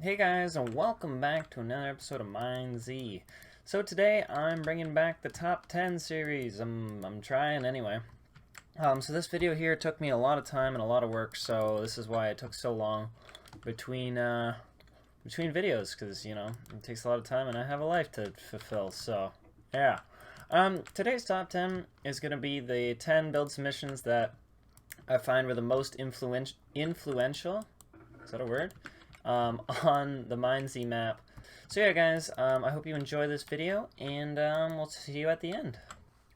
Hey guys, and welcome back to another episode of MineZ. So today I'm bringing back the top 10 series. I'm trying anyway. So this video here took me a lot of time and a lot of work, so this is why it took so long between videos, because you know it takes a lot of time and I have a life to fulfill. So yeah. Today's top 10 is going to be the 10 build submissions that I find were the most influential. Is that a word? On the MineZ map. So yeah guys, I hope you enjoy this video, and we'll see you at the end.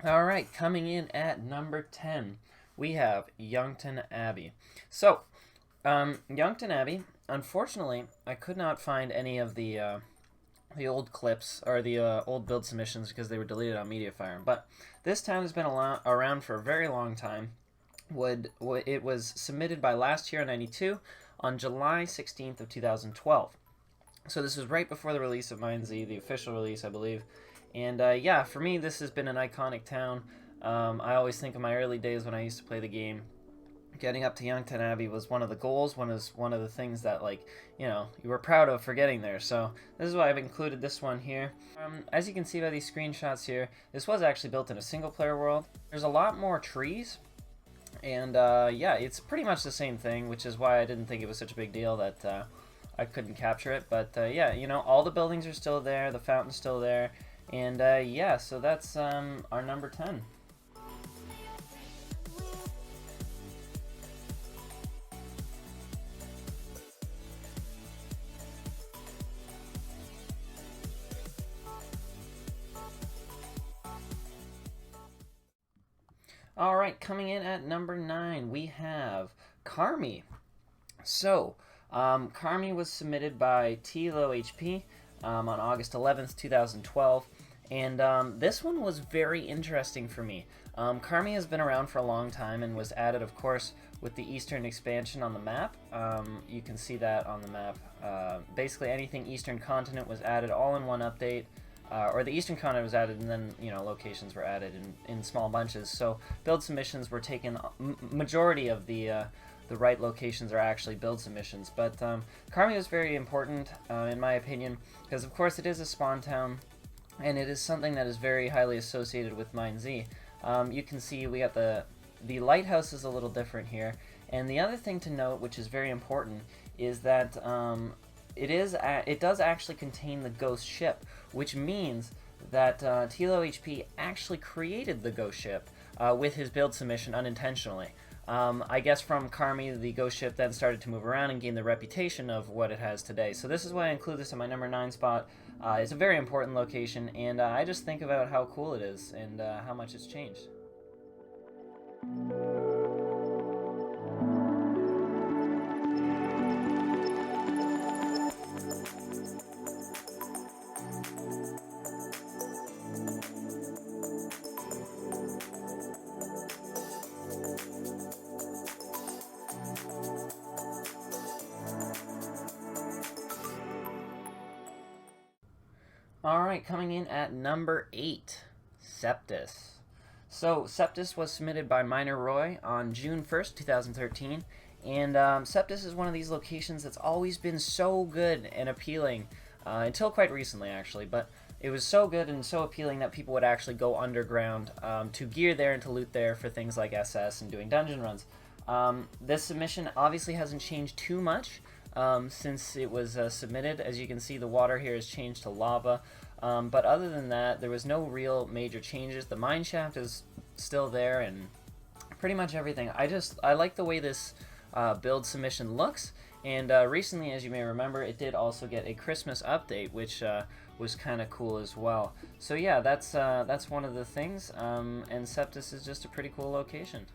Alright, coming in at number 10, we have Yongton Abbey. So, Yongton Abbey, unfortunately, I could not find any of the old clips, or the old build submissions, because they were deleted on Mediafire. But this town has been around for a very long time. It was submitted by Last Year 92 on July 16th of 2012. So this was right before the release of MineZ, the official release, I believe. And yeah, for me, this has been an iconic town. I always think of my early days when I used to play the game. Getting up to Yongton Abbey was one of the goals, one of the things that, like, you know, you were proud of for getting there. So this is why I've included this one here. As you can see by these screenshots here, this was actually built in a single-player world. There's a lot more trees. And yeah, it's pretty much the same thing, which is why I didn't think it was such a big deal that I couldn't capture it. But yeah, you know, all the buildings are still there, the fountain's still there, and yeah, so that's our number 10. Alright, coming in at number 9, we have Carme. So, Carme was submitted by TLOHP on August 11th, 2012, and this one was very interesting for me. Carme has been around for a long time and was added, of course, with the Eastern expansion on the map. You can see that on the map. Basically, anything Eastern continent was added all in one update. Or the Eastern continent was added, and then, you know, locations were added in small bunches. So build submissions were taken. Majority of the right locations are actually build submissions. But Carme was very important, in my opinion, because of course it is a spawn town, and it is something that is very highly associated with MineZ. You can see we got the lighthouse is a little different here, and the other thing to note, which is very important, is that it does actually contain the ghost ship, which means that TLOHP actually created the ghost ship with his build submission unintentionally. I guess from Carme, the ghost ship then started to move around and gain the reputation of what it has today. So this is why I include this in my number 9 spot. It's a very important location, and I just think about how cool it is and how much it's changed. Alright, coming in at number 8, SEPTAs. So, SEPTAs was submitted by Miner Roy on June 1st, 2013, and SEPTAs is one of these locations that's always been so good and appealing, until quite recently actually, but it was so good and so appealing that people would actually go underground to gear there and to loot there for things like SS and doing dungeon runs. This submission obviously hasn't changed too much since it was submitted. As you can see, the water here has changed to lava, but other than that, there was no real major changes. The mine shaft is still there, and pretty much everything. I like the way this build submission looks, and recently, as you may remember, it did also get a Christmas update, which was kind of cool as well. So yeah, that's one of the things, and SEPTAs is just a pretty cool location.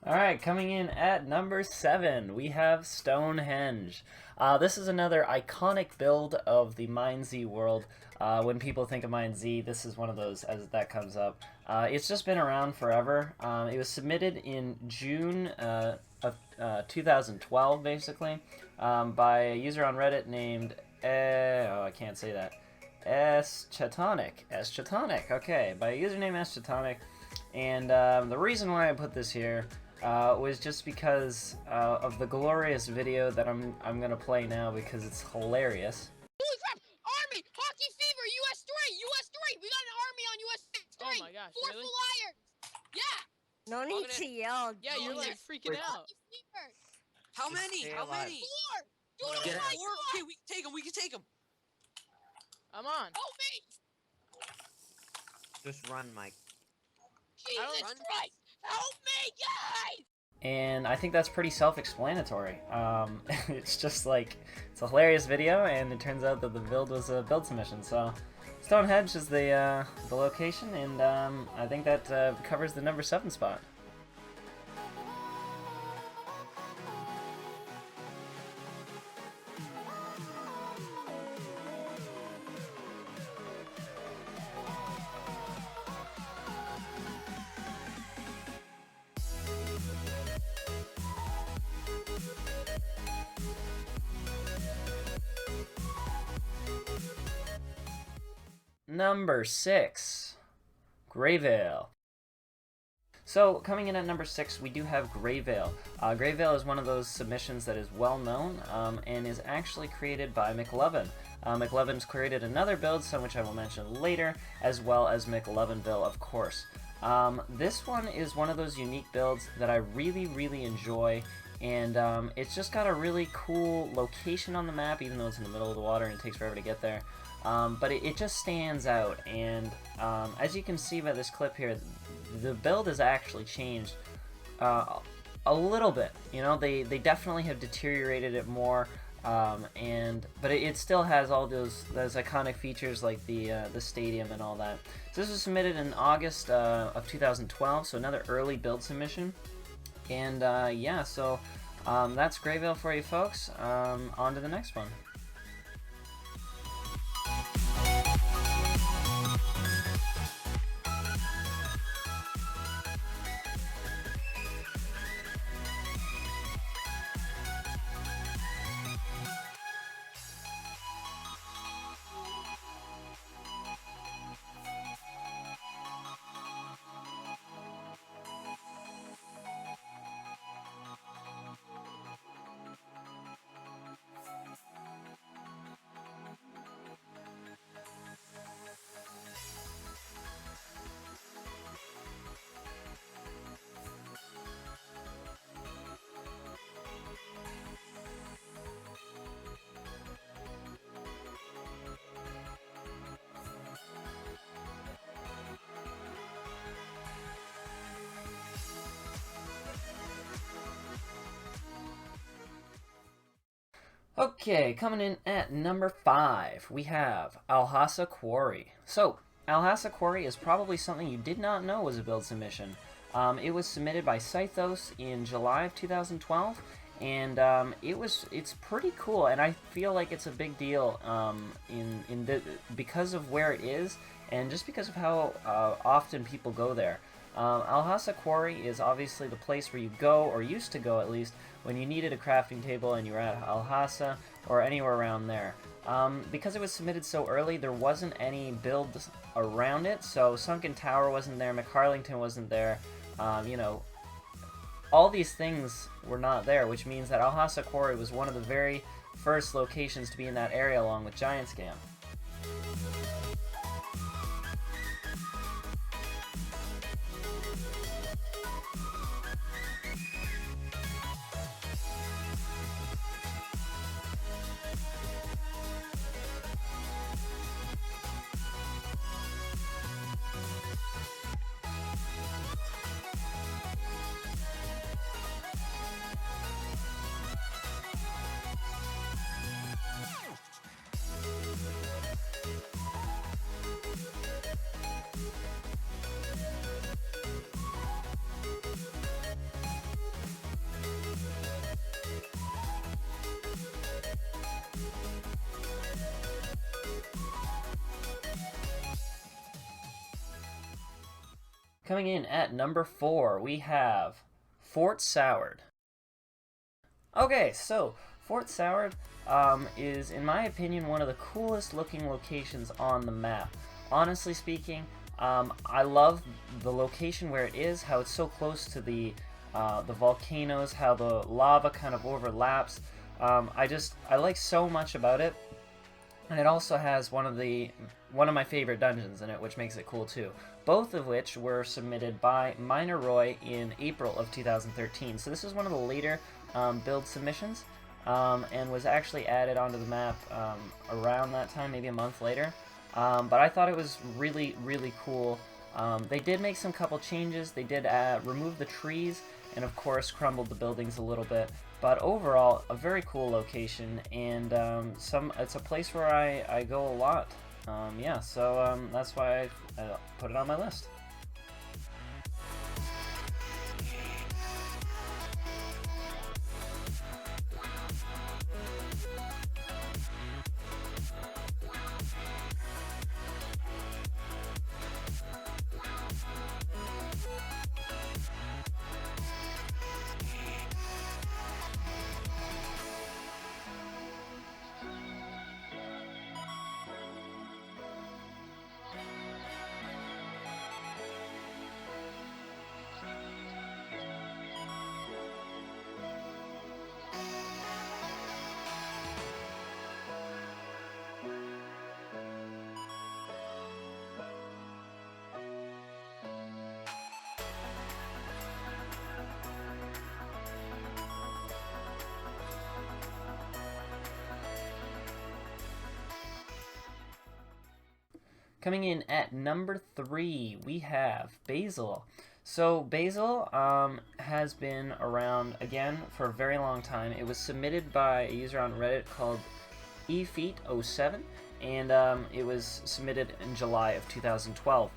Alright, coming in at number 7, we have Stonehenge. This is another iconic build of the MineZ world. When people think of MineZ, this is one of those as that comes up. It's just been around forever. It was submitted in June of 2012, basically, by a user on Reddit named, I can't say that, S-Chatonic, okay, by a user named S-Chatonic. And the reason why I put this here was just because of the glorious video that I'm gonna play now, because it's hilarious. Holy crap! Army! Hockey fever! US 3! US 3! We got an army on US 3! Oh my gosh, Forceful really? irons! Yeah! No need to yell. Yeah, you're like freaking out. Hockey fever! How many? How many? 4! Do it Get on four? Okay, we can take them. We can take them. I'm on. Help me! Just run, Mike. Jesus Christ! Help me, guys! And I think that's pretty self-explanatory. It's just like, it's a hilarious video, and it turns out that the build was a build submission. So Stonehenge is the location, and I think that covers the number 7 spot. Number 6, Greyvale. So, coming in at number 6, we do have Greyvale. Greyvale is one of those submissions that is well known and is actually created by McLovin. McLovin's created another build, some which I will mention later, as well as McLovinville, of course. This one is one of those unique builds that I really enjoy, and it's just got a really cool location on the map, even though it's in the middle of the water and it takes forever to get there. But it just stands out, and as you can see by this clip here, the build has actually changed a little bit. You know, they definitely have deteriorated it more, but it still has all those iconic features like the stadium and all that. So this was submitted in August of 2012, so another early build submission. And yeah, so that's Greyvale for you folks. On to the next one. Okay, coming in at number 5, we have Alhasa Quarry. So, Alhasa Quarry is probably something you did not know was a build submission. It was submitted by Scythos in July of 2012, and it's pretty cool, and I feel like it's a big deal because of where it is, and just because of how often people go there. Alhasa Quarry is obviously the place where you go, or used to go at least, when you needed a crafting table and you were at Alhasa or anywhere around there. Because it was submitted so early, there wasn't any build around it, so Sunken Tower wasn't there, McHarlington wasn't there, you know, all these things were not there, which means that Alhasa Quarry was one of the very first locations to be in that area along with Giant Scam. Coming in at number 4, we have Fort Sauer. Okay, so Fort Sauer is, in my opinion, one of the coolest looking locations on the map. Honestly speaking, I love the location where it is, how it's so close to the volcanoes, how the lava kind of overlaps. I like so much about it, and it also has one of my favorite dungeons in it, which makes it cool too. Both of which were submitted by MineZ in April of 2013. So this is one of the later build submissions, and was actually added onto the map around that time, maybe a month later. But I thought it was really, really cool. They did make some couple changes. They did remove the trees and, of course, crumbled the buildings a little bit. But overall, a very cool location, and it's a place where I go a lot. Yeah, so that's why I put it on my list. Coming in at number 3, we have Basil. So Basil has been around, again, for a very long time. It was submitted by a user on Reddit called eFeet07, and it was submitted in July of 2012.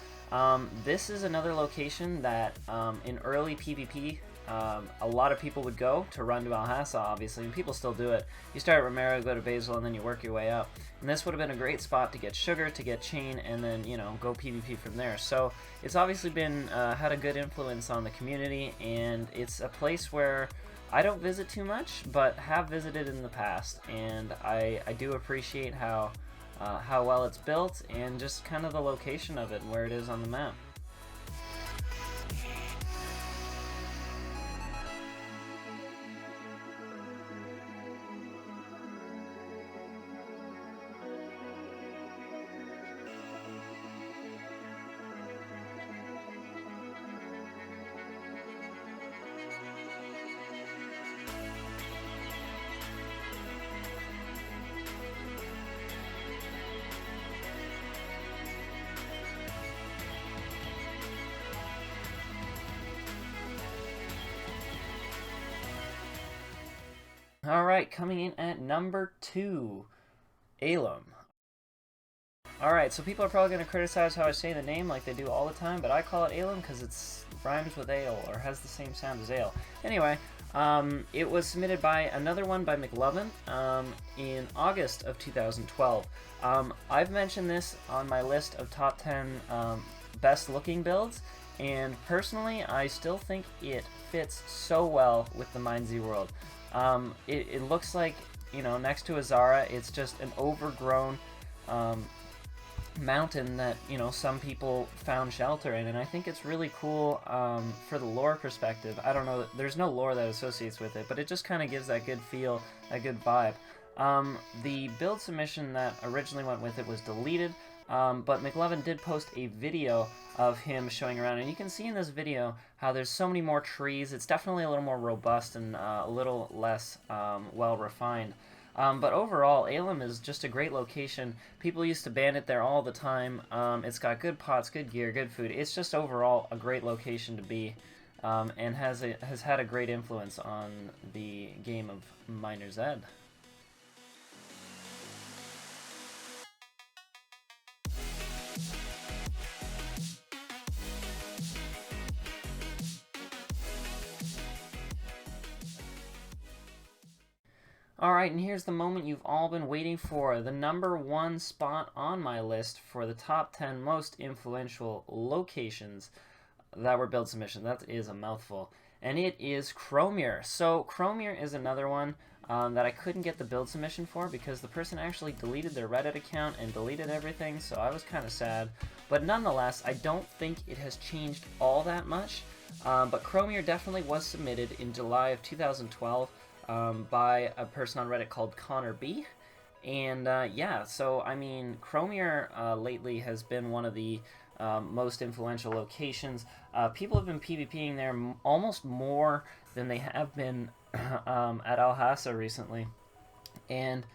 This is another location that in early PvP, a lot of people would go to run to Alhasa, obviously, and people still do it. You start at Romero, go to Basil, and then you work your way up. And this would have been a great spot to get sugar, to get chain, and then, you know, go PvP from there. So it's obviously been had a good influence on the community, and it's a place where I don't visit too much, but have visited in the past, and I do appreciate how well it's built, and just kind of the location of it and where it is on the map. Alright, coming in at number 2, Elam. Alright, so people are probably going to criticize how I say the name like they do all the time, but I call it Elam because it rhymes with ale, or has the same sound as ale. Anyway, it was submitted by another one by McLovin in August of 2012. I've mentioned this on my list of top 10 best looking builds, and personally, I still think it fits so well with the MineZ world. It looks like, you know, next to Azara, it's just an overgrown mountain that, you know, some people found shelter in, and I think it's really cool for the lore perspective. I don't know, there's no lore that associates with it, but it just kind of gives that good feel, that good vibe. The build submission that originally went with it was deleted, but McLovin did post a video of him showing around, and you can see in this video how there's so many more trees. It's definitely a little more robust and a little less well refined. But overall, Elam is just a great location. People used to ban it there all the time. It's got good pots, good gear, good food. It's just overall a great location to be, and has had a great influence on the game of MineZ. Alright, and here's the moment you've all been waiting for. The number 1 spot on my list for the top 10 most influential locations that were build submission. That is a mouthful. And it is Chromier. So Chromier is another one that I couldn't get the build submission for because the person actually deleted their Reddit account and deleted everything, so I was kind of sad. But nonetheless, I don't think it has changed all that much. But Chromier definitely was submitted in July of 2012 by a person on Reddit called Connor B. And yeah, so I mean, Chromier lately has been one of the most influential locations. People have been PvPing there almost more than they have been at Alhasa recently, and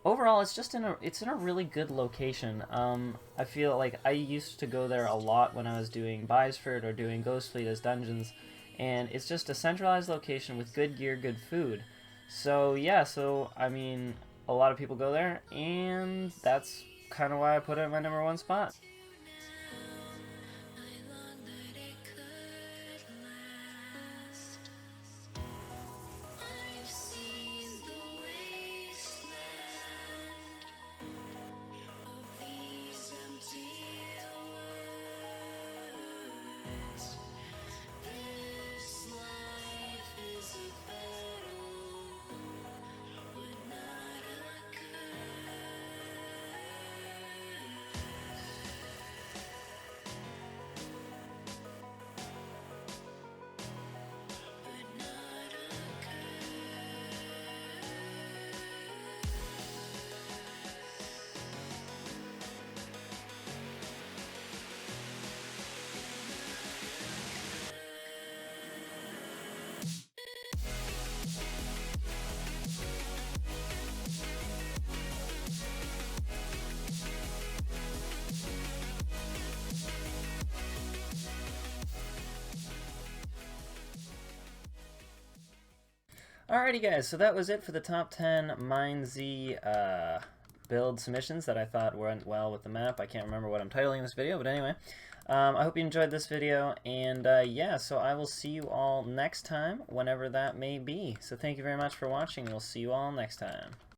overall, it's just in a really good location. I feel like I used to go there a lot when I was doing Fridgert or doing Ghost Fleet as dungeons, and it's just a centralized location with good gear, good food. So yeah, so I mean, a lot of people go there, and that's kind of why I put it in my #1 spot. Alrighty guys, so that was it for the top 10 MineZ build submissions that I thought went well with the map. I can't remember what I'm titling this video, but anyway. I hope you enjoyed this video, and yeah, so I will see you all next time, whenever that may be. So thank you very much for watching, and we'll see you all next time.